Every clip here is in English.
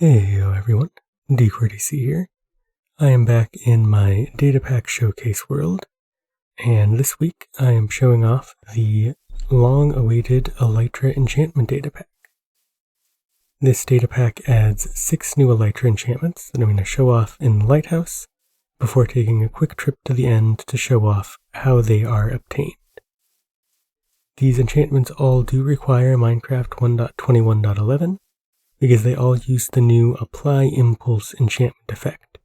Heyo everyone, DQRDC here. I am back in my datapack showcase world, and this week I am showing off the long-awaited Elytra enchantment datapack. This datapack adds 6 new Elytra enchantments that I'm going to show off in the lighthouse before taking a quick trip to the end to show off how they are obtained. These enchantments all do require Minecraft 1.21.11, because they all use the new Apply Impulse enchantment effect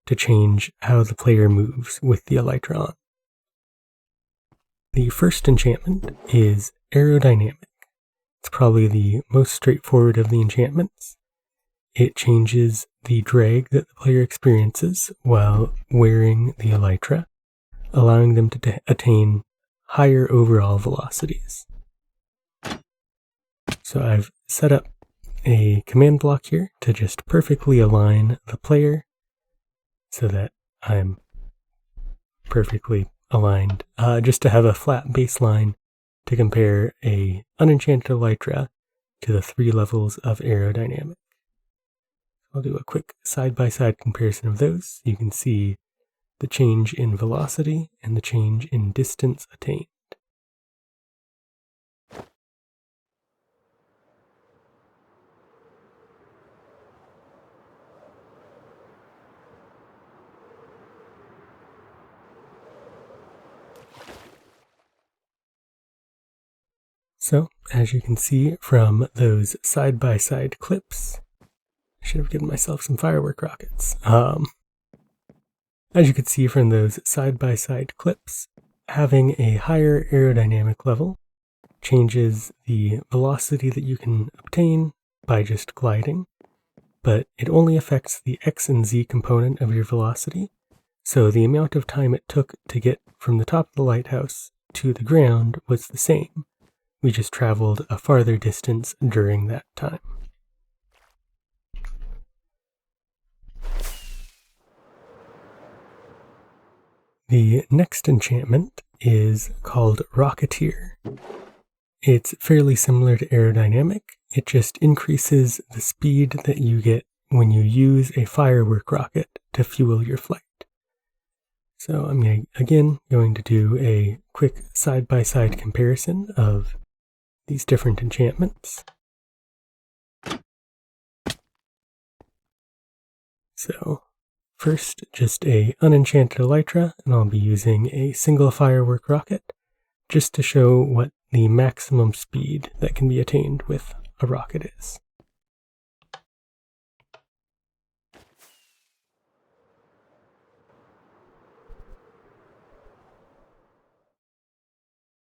to change how the player moves with the Elytra on. The first enchantment is Aerodynamic. It's probably the most straightforward of the enchantments. It changes the drag that the player experiences while wearing the Elytra, allowing them to attain higher overall velocities. So I've set up a command block here to just perfectly align the player so that I'm perfectly aligned, just to have a flat baseline to compare a unenchanted Elytra to the 3 levels of Aerodynamic. I'll do a quick side-by-side comparison of those. You can see the change in velocity and the change in distance attained. So, as you can see from those side-by-side clips, I should have given myself some firework rockets. As you can see from those side-by-side clips, having a higher aerodynamic level changes the velocity that you can obtain by just gliding, but it only affects the X and Z component of your velocity, so the amount of time it took to get from the top of the lighthouse to the ground was the same. We just traveled a farther distance during that time. The next enchantment is called Rocketeer. It's fairly similar to Aerodynamic. It just increases the speed that you get when you use a firework rocket to fuel your flight. So I'm going to do a quick side-by-side comparison of these different enchantments. So first, just a unenchanted Elytra, and I'll be using a single firework rocket just to show what the maximum speed that can be attained with a rocket is.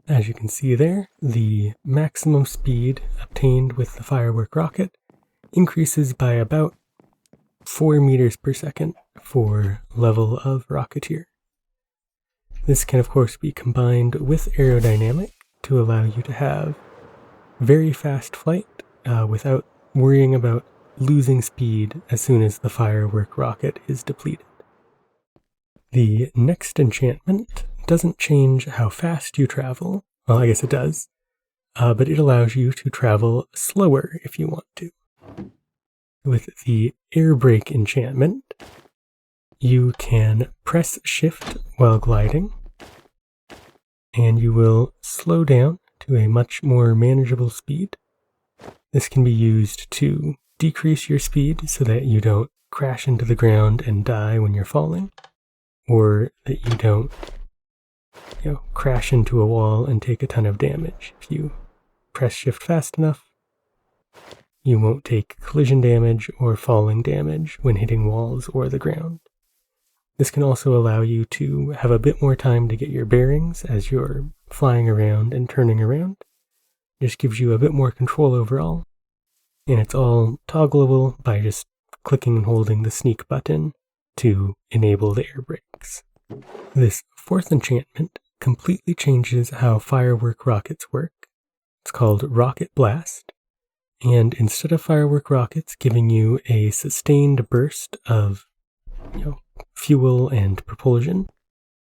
As you can see there, the maximum speed obtained with the firework rocket increases by about 4 meters per second for level of Rocketeer. This can of course be combined with Aerodynamic to allow you to have very fast flight without worrying about losing speed as soon as the firework rocket is depleted. The next enchantment doesn't change how fast you travel. Well, I guess it does, but it allows you to travel slower if you want to. With the air brake enchantment, you can press shift while gliding, and you will slow down to a much more manageable speed. This can be used to decrease your speed so that you don't crash into the ground and die when you're falling, or that you don't crash into a wall and take a ton of damage. If you press shift fast enough, you won't take collision damage or falling damage when hitting walls or the ground. This can also allow you to have a bit more time to get your bearings as you're flying around and turning around. It just gives you a bit more control overall, and it's all toggleable by just clicking and holding the sneak button to enable the air brakes. This fourth enchantment completely changes how firework rockets work. It's called Rocket Blast, and instead of firework rockets giving you a sustained burst of fuel and propulsion,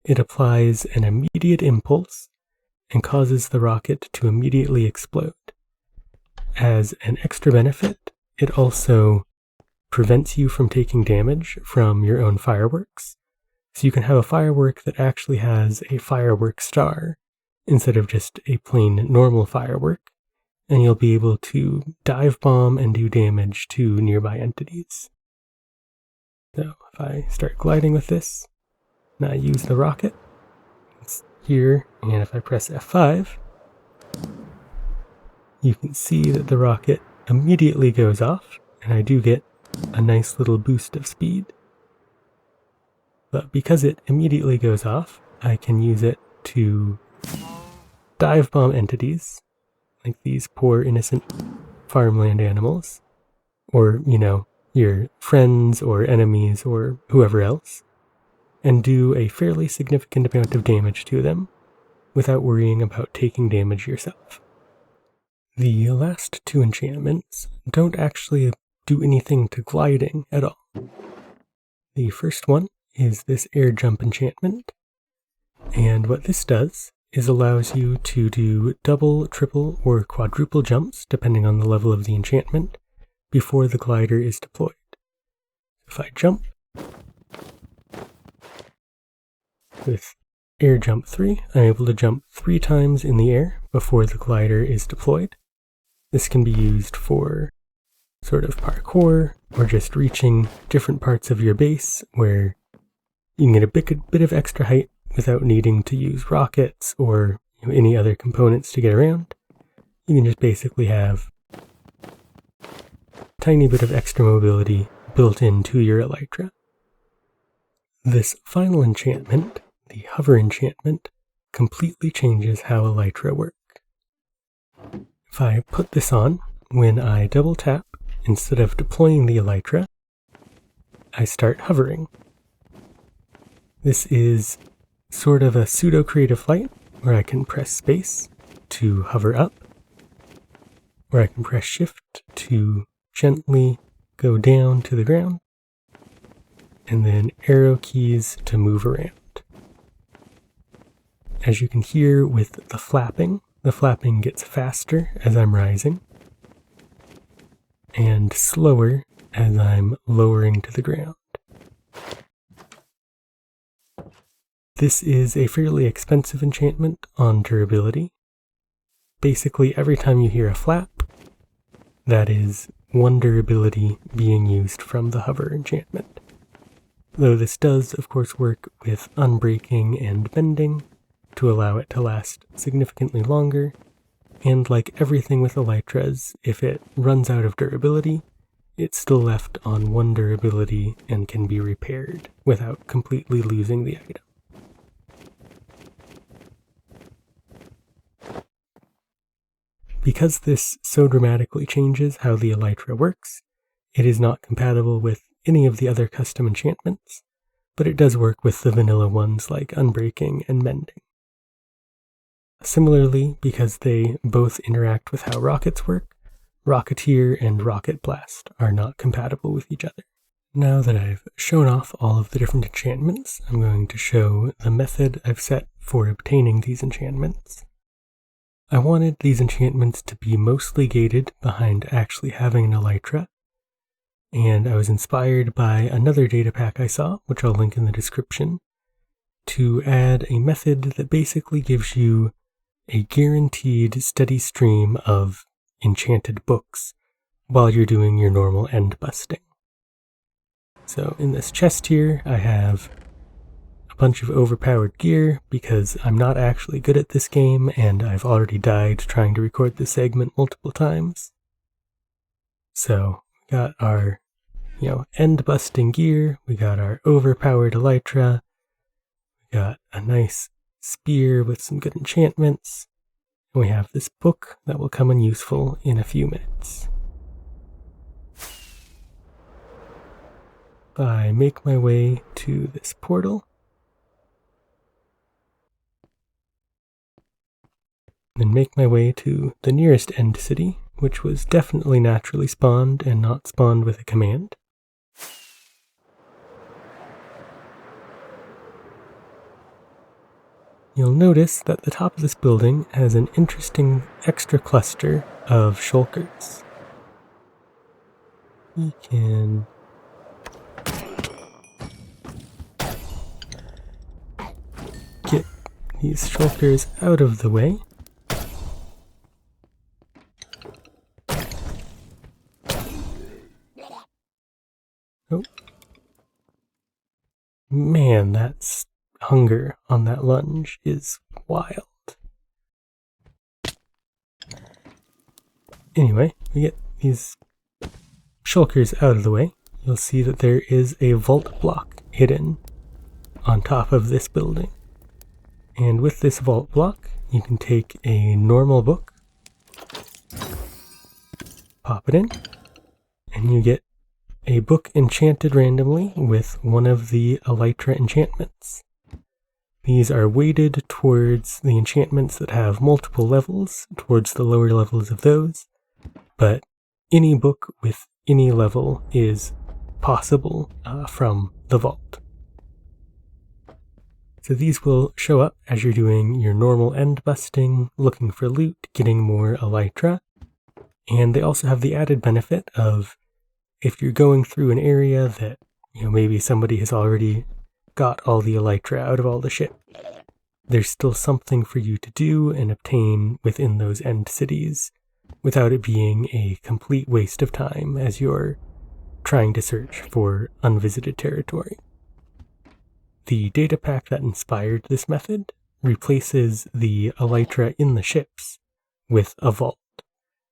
it applies an immediate impulse and causes the rocket to immediately explode. As an extra benefit, it also prevents you from taking damage from your own fireworks. So you can have a firework that actually has a firework star instead of just a plain normal firework, and you'll be able to dive bomb and do damage to nearby entities. So if I start gliding with this, and I use the rocket, it's here, and if I press F5, you can see that the rocket immediately goes off, and I do get a nice little boost of speed. But because it immediately goes off, I can use it to dive bomb entities, like these poor innocent farmland animals, or, your friends or enemies or whoever else, and do a fairly significant amount of damage to them without worrying about taking damage yourself. The last two enchantments don't actually do anything to gliding at all. The first one is this air jump enchantment, and what this does is allows you to do double, triple, or quadruple jumps, depending on the level of the enchantment, before the glider is deployed. If I jump with air jump 3, I'm able to jump 3 times in the air before the glider is deployed. This can be used for sort of parkour, or just reaching different parts of your base where you can get a bit of extra height without needing to use rockets or any other components to get around. You can just basically have a tiny bit of extra mobility built into your Elytra. This final enchantment, the hover enchantment, completely changes how Elytra work. If I put this on, when I double tap, instead of deploying the Elytra, I start hovering. This is sort of a pseudo-creative flight, where I can press space to hover up, where I can press shift to gently go down to the ground, and then arrow keys to move around. As you can hear with the flapping gets faster as I'm rising, and slower as I'm lowering to the ground. This is a fairly expensive enchantment on durability. Basically, every time you hear a flap, that is 1 durability being used from the hover enchantment. Though this does, of course, work with unbreaking and bending to allow it to last significantly longer, and like everything with Elytras, if it runs out of durability, it's still left on 1 durability and can be repaired without completely losing the item. Because this so dramatically changes how the Elytra works, it is not compatible with any of the other custom enchantments, but it does work with the vanilla ones like Unbreaking and Mending. Similarly, because they both interact with how rockets work, Rocketeer and Rocket Blast are not compatible with each other. Now that I've shown off all of the different enchantments, I'm going to show the method I've set for obtaining these enchantments. I wanted these enchantments to be mostly gated behind actually having an Elytra, and I was inspired by another datapack I saw, which I'll link in the description, to add a method that basically gives you a guaranteed steady stream of enchanted books while you're doing your normal end busting. So in this chest here, I have a bunch of overpowered gear because I'm not actually good at this game and I've already died trying to record this segment multiple times. So we got our, end busting gear, we got our overpowered Elytra, we got a nice spear with some good enchantments, and we have this book that will come in useful in a few minutes. If I make my way to this portal, and make my way to the nearest end city, which was definitely naturally spawned and not spawned with a command. You'll notice that the top of this building has an interesting extra cluster of shulkers. We can these shulkers out of the way. Oh. Man, that's hunger on that lunge is wild. Anyway, we get these shulkers out of the way. You'll see that there is a vault block hidden on top of this building. And with this vault block, you can take a normal book, pop it in, and you get a book enchanted randomly with one of the Elytra enchantments. These are weighted towards the enchantments that have multiple levels, towards the lower levels of those, but any book with any level is possible from the vault. So these will show up as you're doing your normal end busting, looking for loot, getting more Elytra, and they also have the added benefit of if you're going through an area that, maybe somebody has already got all the Elytra out of all the ship, there's still something for you to do and obtain within those end cities without it being a complete waste of time as you're trying to search for unvisited territory. The datapack that inspired this method replaces the Elytra in the ships with a vault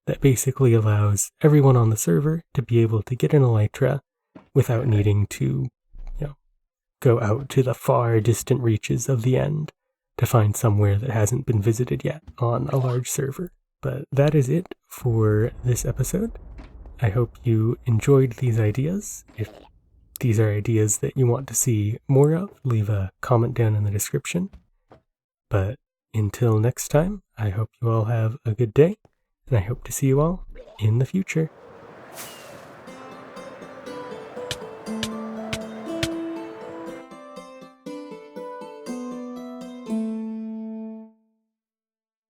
that basically allows everyone on the server to be able to get an Elytra without needing to, go out to the far distant reaches of the end to find somewhere that hasn't been visited yet on a large server. But that is it for this episode. I hope you enjoyed these ideas. If these are ideas that you want to see more of, leave a comment down in the description. But until next time, I hope you all have a good day, and I hope to see you all in the future.